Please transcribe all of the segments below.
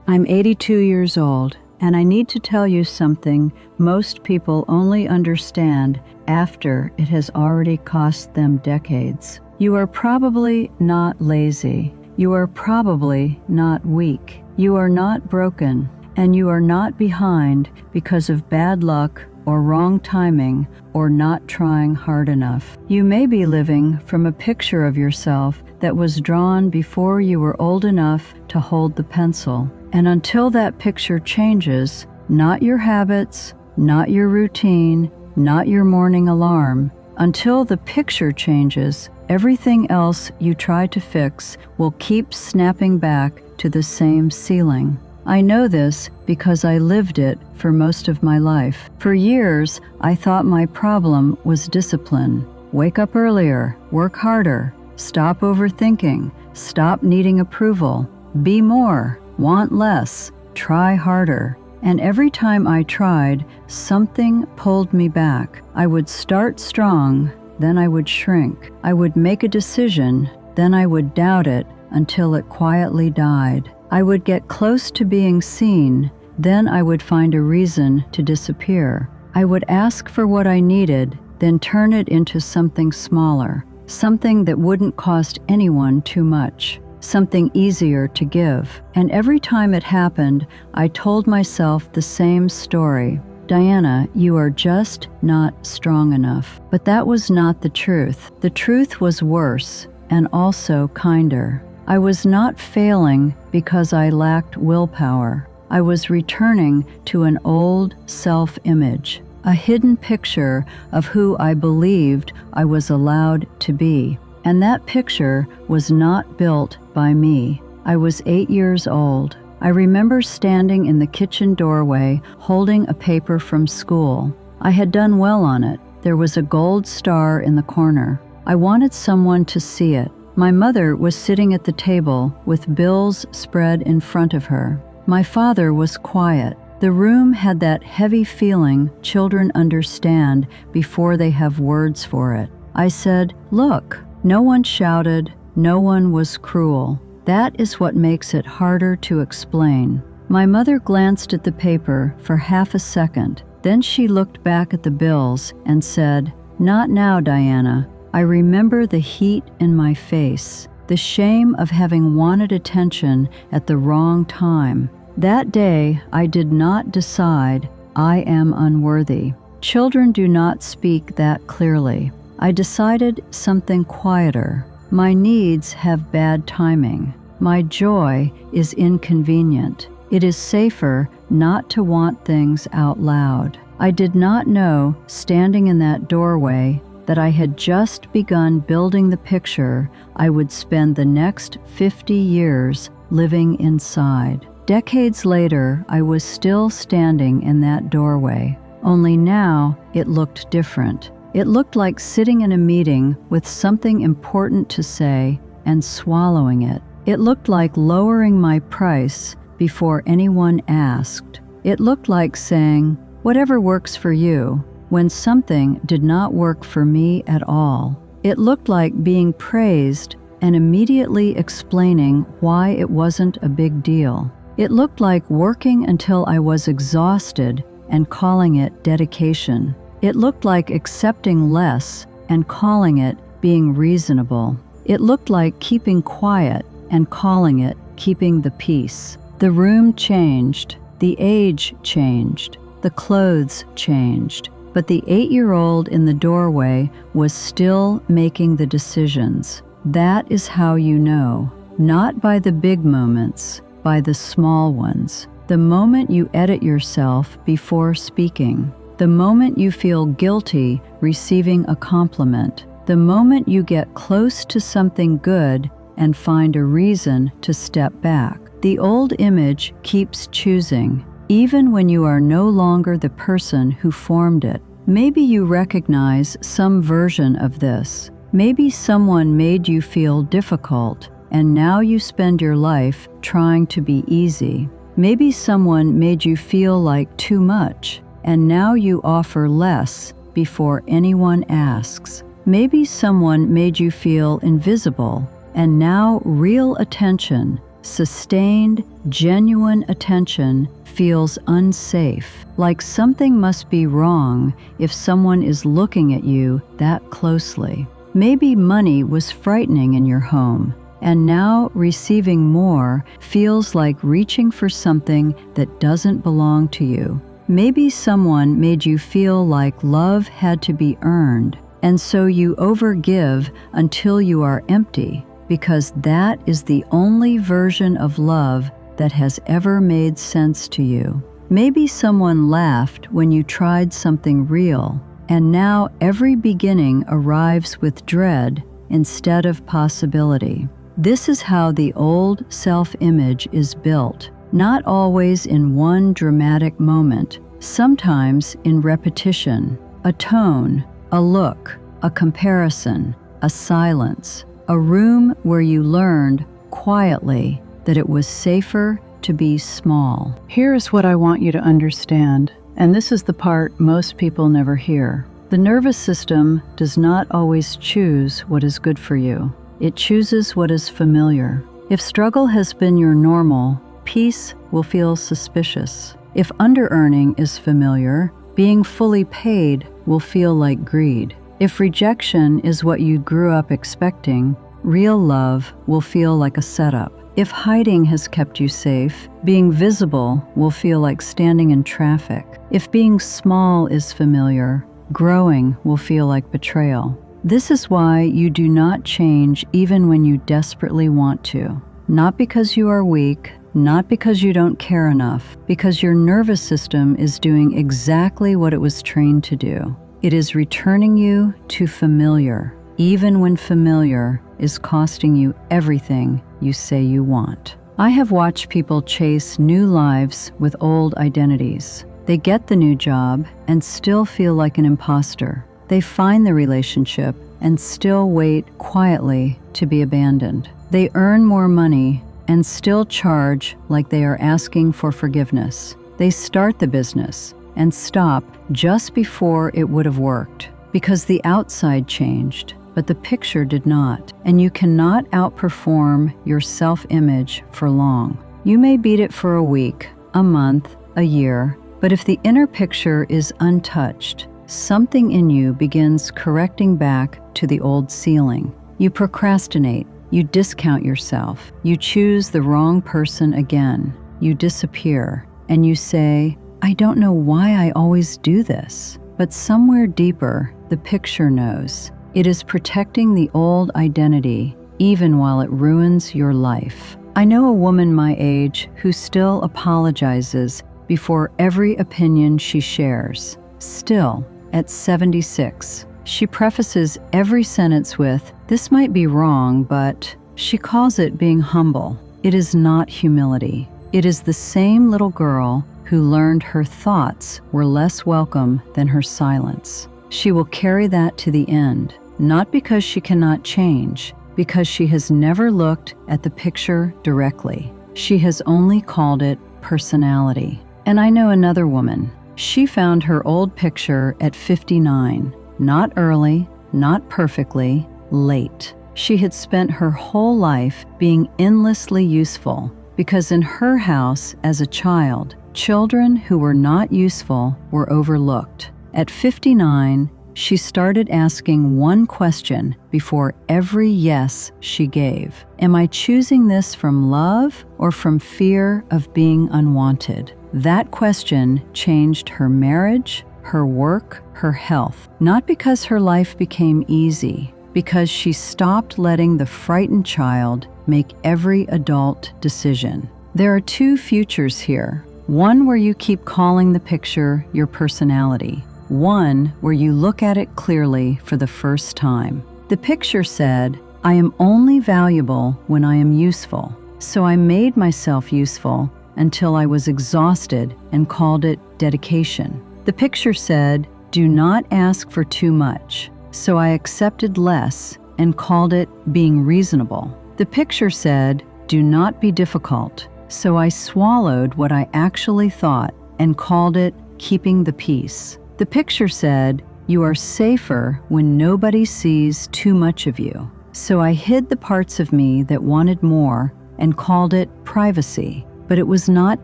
I'm 82 years old, and I need to tell you something most people only understand after it has already cost them decades. You are probably not lazy. You are probably not weak. You are not broken, and you are not behind because of bad luck or wrong timing or not trying hard enough. You may be living from a picture of yourself that was drawn before you were old enough to hold the pencil. And until that picture changes, not your habits, not your routine, not your morning alarm, until the picture changes, everything else you try to fix will keep snapping back to the same ceiling. I know this because I lived it for most of my life. For years, I thought my problem was discipline. Wake up earlier, work harder, stop overthinking, stop needing approval, be more, want less, try harder. And every time I tried, something pulled me back. I would start strong, then I would shrink. I would make a decision, then I would doubt it until it quietly died. I would get close to being seen, then I would find a reason to disappear. I would ask for what I needed, then turn it into something smaller, something that wouldn't cost anyone too much, something easier to give. And every time it happened, I told myself the same story. Diana, you are just not strong enough. But that was not the truth. The truth was worse and also kinder. I was not failing because I lacked willpower. I was returning to an old self-image, a hidden picture of who I believed I was allowed to be. And that picture was not built by me. I was 8 years old. I remember standing in the kitchen doorway holding a paper from school. I had done well on it. There was a gold star in the corner. I wanted someone to see it. My mother was sitting at the table with bills spread in front of her. My father was quiet. The room had that heavy feeling children understand before they have words for it. I said, "Look." No one shouted. No one was cruel. That is what makes it harder to explain. My mother glanced at the paper for half a second. Then she looked back at the bills and said, "Not now, Diana." I remember the heat in my face, the shame of having wanted attention at the wrong time. That day, I did not decide, I am unworthy. Children do not speak that clearly. I decided something quieter. My needs have bad timing. My joy is inconvenient. It is safer not to want things out loud. I did not know, standing in that doorway, that I had just begun building the picture I would spend the next 50 years living inside. Decades later, I was still standing in that doorway, only now it looked different. It looked like sitting in a meeting with something important to say and swallowing it. It looked like lowering my price before anyone asked. It looked like saying, "Whatever works for you," when something did not work for me at all. It looked like being praised and immediately explaining why it wasn't a big deal. It looked like working until I was exhausted and calling it dedication. It looked like accepting less and calling it being reasonable. It looked like keeping quiet and calling it keeping the peace. The room changed. The age changed. The clothes changed. But the 8-year-old in the doorway was still making the decisions. That is how you know, not by the big moments, by the small ones. The moment you edit yourself before speaking. The moment you feel guilty receiving a compliment. The moment you get close to something good and find a reason to step back. The old image keeps choosing, even when you are no longer the person who formed it. Maybe you recognize some version of this. Maybe someone made you feel difficult, and now you spend your life trying to be easy. Maybe someone made you feel like too much, and now you offer less before anyone asks. Maybe someone made you feel invisible, and now real attention, Sustained, genuine attention feels unsafe, like something must be wrong if someone is looking at you that closely. Maybe money was frightening in your home, and now receiving more feels like reaching for something that doesn't belong to you. Maybe someone made you feel like love had to be earned, and so you overgive until you are empty, because that is the only version of love that has ever made sense to you. Maybe someone laughed when you tried something real, and now every beginning arrives with dread instead of possibility. This is how the old self-image is built, not always in one dramatic moment, sometimes in repetition, a tone, a look, a comparison, a silence, a room where you learned quietly that it was safer to be small. Here's what I want you to understand, and this is the part most people never hear. The nervous system does not always choose what is good for you. It chooses what is familiar. If struggle has been your normal, peace will feel suspicious. If under-earning is familiar, being fully paid will feel like greed. If rejection is what you grew up expecting, real love will feel like a setup. If hiding has kept you safe, being visible will feel like standing in traffic. If being small is familiar, growing will feel like betrayal. This is why you do not change even when you desperately want to. Not because you are weak, not because you don't care enough, because your nervous system is doing exactly what it was trained to do. It is returning you to familiar, even when familiar is costing you everything you say you want. I have watched people chase new lives with old identities. They get the new job and still feel like an imposter. They find the relationship and still wait quietly to be abandoned. They earn more money and still charge like they are asking for forgiveness. They start the business and stop just before it would have worked, because the outside changed, but the picture did not, and you cannot outperform your self-image for long. You may beat it for a week, a month, a year, but if the inner picture is untouched, something in you begins correcting back to the old ceiling. You procrastinate, you discount yourself, you choose the wrong person again, you disappear, and you say, I don't know why I always do this. But somewhere deeper, the picture knows. It is protecting the old identity, even while it ruins your life. I know a woman my age who still apologizes before every opinion she shares. Still, at 76, she prefaces every sentence with, "This might be wrong, but..." She calls it being humble. It is not humility. It is the same little girl who learned her thoughts were less welcome than her silence. She will carry that to the end, not because she cannot change, because she has never looked at the picture directly. She has only called it personality. And I know another woman. She found her old picture at 59, not early, not perfectly, late. She had spent her whole life being endlessly useful, because in her house as a child, children who were not useful were overlooked. At 59, she started asking one question before every yes she gave. Am I choosing this from love or from fear of being unwanted? That question changed her marriage, her work, her health. Not because her life became easy, because she stopped letting the frightened child make every adult decision. There are two futures here. One where you keep calling the picture your personality. One where you look at it clearly for the first time. The picture said, I am only valuable when I am useful. So I made myself useful until I was exhausted and called it dedication. The picture said, do not ask for too much. So I accepted less and called it being reasonable. The picture said, do not be difficult. So I swallowed what I actually thought and called it keeping the peace. The picture said, you are safer when nobody sees too much of you. So I hid the parts of me that wanted more and called it privacy. But it was not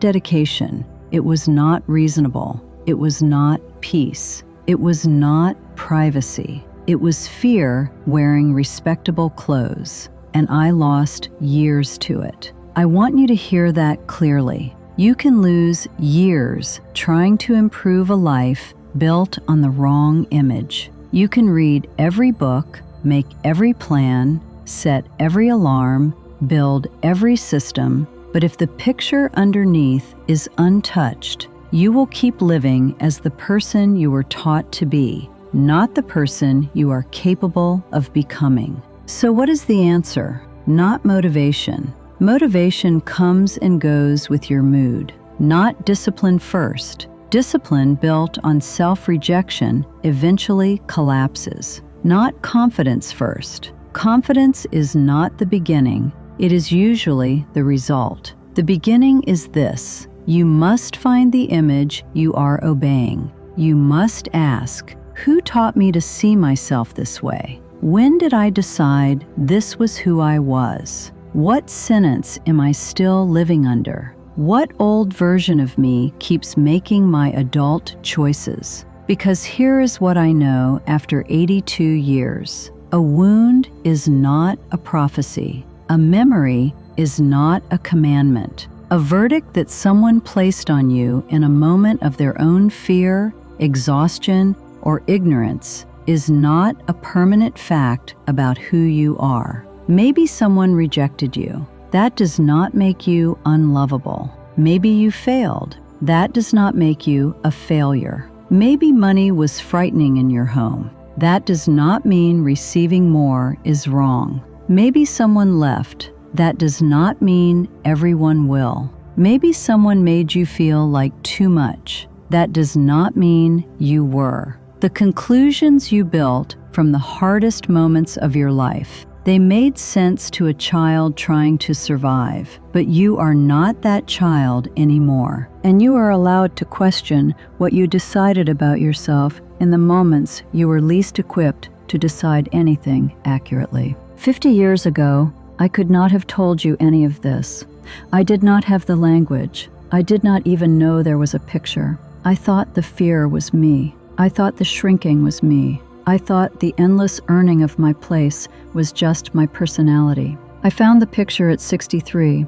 dedication. It was not reasonable. It was not peace. It was not privacy. It was fear wearing respectable clothes, and I lost years to it. I want you to hear that clearly. You can lose years trying to improve a life built on the wrong image. You can read every book, make every plan, set every alarm, build every system, but if the picture underneath is untouched, you will keep living as the person you were taught to be, not the person you are capable of becoming. So what is the answer? Not motivation. Motivation comes and goes with your mood, not discipline first. Discipline built on self-rejection eventually collapses. Not confidence first. Confidence is not the beginning. It is usually the result. The beginning is this: you must find the image you are obeying. You must ask, who taught me to see myself this way? When did I decide this was who I was? What sentence am I still living under? What old version of me keeps making my adult choices? Because here is what I know after 82 years. A wound is not a prophecy. A memory is not a commandment. A verdict that someone placed on you in a moment of their own fear, exhaustion, or ignorance is not a permanent fact about who you are. Maybe someone rejected you. That does not make you unlovable. Maybe you failed. That does not make you a failure. Maybe money was frightening in your home. That does not mean receiving more is wrong. Maybe someone left. That does not mean everyone will. Maybe someone made you feel like too much. That does not mean you were. The conclusions you built from the hardest moments of your life, they made sense to a child trying to survive, but you are not that child anymore. And you are allowed to question what you decided about yourself in the moments you were least equipped to decide anything accurately. 50 years ago, I could not have told you any of this. I did not have the language. I did not even know there was a picture. I thought the fear was me. I thought the shrinking was me. I thought the endless earning of my place was just my personality. I found the picture at 63,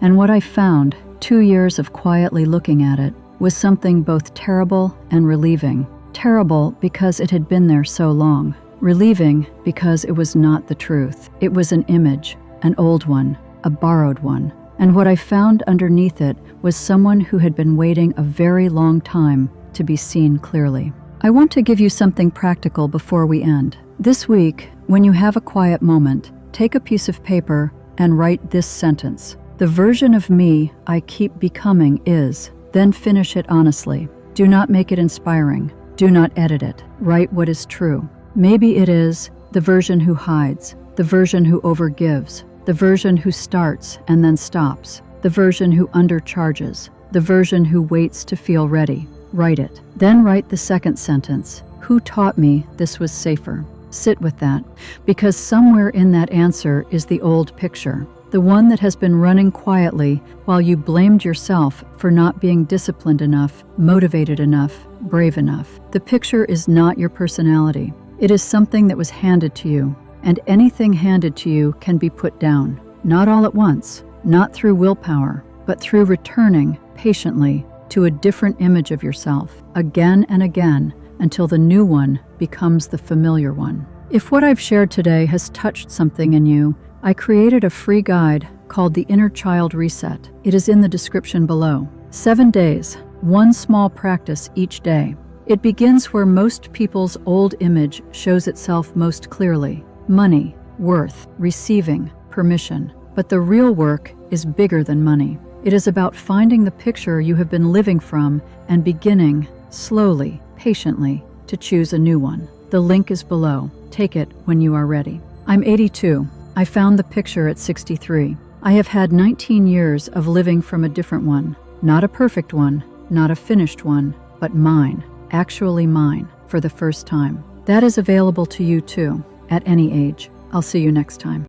and what I found, 2 years of quietly looking at it, was something both terrible and relieving. Terrible because it had been there so long. Relieving because it was not the truth. It was an image, an old one, a borrowed one. And what I found underneath it was someone who had been waiting a very long time to be seen clearly. I want to give you something practical before we end. This week, when you have a quiet moment, take a piece of paper and write this sentence. The version of me I keep becoming is, then finish it honestly. Do not make it inspiring. Do not edit it. Write what is true. Maybe it is the version who hides, the version who overgives, the version who starts and then stops, the version who undercharges, the version who waits to feel ready. Write it. Then write the second sentence. Who taught me this was safer? Sit with that, because somewhere in that answer is the old picture, the one that has been running quietly while you blamed yourself for not being disciplined enough, motivated enough, brave enough. The picture is not your personality. It is something that was handed to you, and anything handed to you can be put down. Not all at once, not through willpower, but through returning patiently to a different image of yourself, again and again, until the new one becomes the familiar one. If what I've shared today has touched something in you, I created a free guide called the Inner Child Reset. It is in the description below. 7 days, one small practice each day. It begins where most people's old image shows itself most clearly: money, worth, receiving, permission. But the real work is bigger than money. It is about finding the picture you have been living from and beginning, slowly, patiently, to choose a new one. The link is below. Take it when you are ready. I'm 82. I found the picture at 63. I have had 19 years of living from a different one. Not a perfect one, not a finished one, but mine, actually mine, for the first time. That is available to you too, at any age. I'll see you next time.